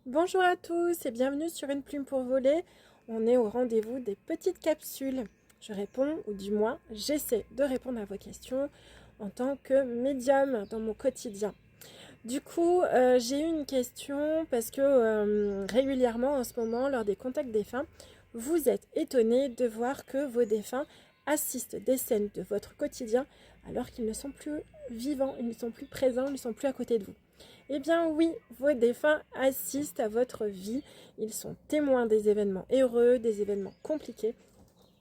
Bonjour à tous et bienvenue sur Une Plume pour Voler. On est au rendez-vous des petites capsules. Je réponds, ou du moins j'essaie de répondre à vos questions en tant que médium dans mon quotidien. Du coup, j'ai eu une question parce que régulièrement en ce moment, lors des contacts défunts, vous êtes étonnés de voir que vos défunts assistent des scènes de votre quotidien alors qu'ils ne sont plus vivants, ils ne sont plus présents, ils ne sont plus à côté de vous. Eh bien oui, vos défunts assistent à votre vie, ils sont témoins des événements heureux, des événements compliqués,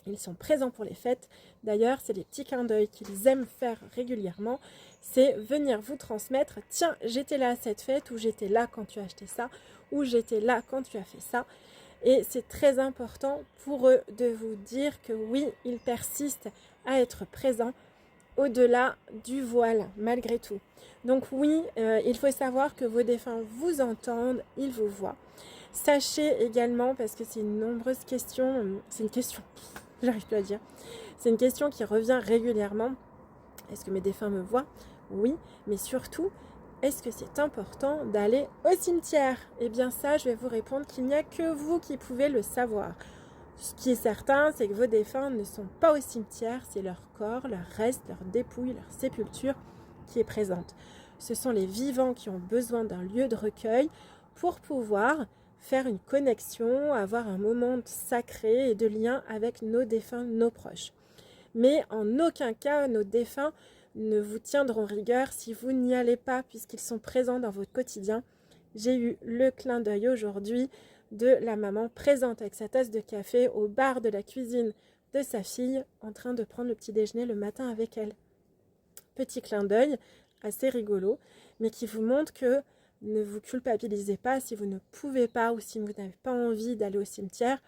ils sont présents pour les fêtes. D'ailleurs, c'est les petits clins d'œil qu'ils aiment faire régulièrement, c'est venir vous transmettre, tiens, j'étais là à cette fête, ou j'étais là quand tu as acheté ça, ou j'étais là quand tu as fait ça. Et c'est très important pour eux de vous dire que oui, ils persistent à être présents au-delà du voile, malgré tout. Donc oui, il faut savoir que vos défunts vous entendent, ils vous voient. Sachez également, parce que c'est une nombreuse question, c'est une question, j'arrive plus à dire, c'est une question qui revient régulièrement. Est-ce que mes défunts me voient? Oui, mais surtout, est-ce que c'est important d'aller au cimetière? Eh bien ça, je vais vous répondre qu'il n'y a que vous qui pouvez le savoir. Ce qui est certain, c'est que vos défunts ne sont pas au cimetière, c'est leur corps, leur reste, leur dépouille, leur sépulture qui est présente. Ce sont les vivants qui ont besoin d'un lieu de recueil pour pouvoir faire une connexion, avoir un moment sacré et de lien avec nos défunts, nos proches. Mais en aucun cas, nos défunts ne vous tiendront rigueur si vous n'y allez pas, puisqu'ils sont présents dans votre quotidien. J'ai eu le clin d'œil aujourd'hui de la maman présente avec sa tasse de café au bar de la cuisine de sa fille, en train de prendre le petit déjeuner le matin avec elle. Petit clin d'œil assez rigolo, mais qui vous montre que ne vous culpabilisez pas si vous ne pouvez pas ou si vous n'avez pas envie d'aller au cimetière.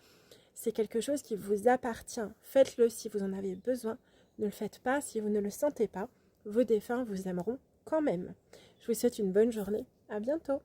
C'est quelque chose qui vous appartient. Faites-le si vous en avez besoin. Ne le faites pas si vous ne le sentez pas. Vos défunts vous aimeront quand même. Je vous souhaite une bonne journée. À bientôt.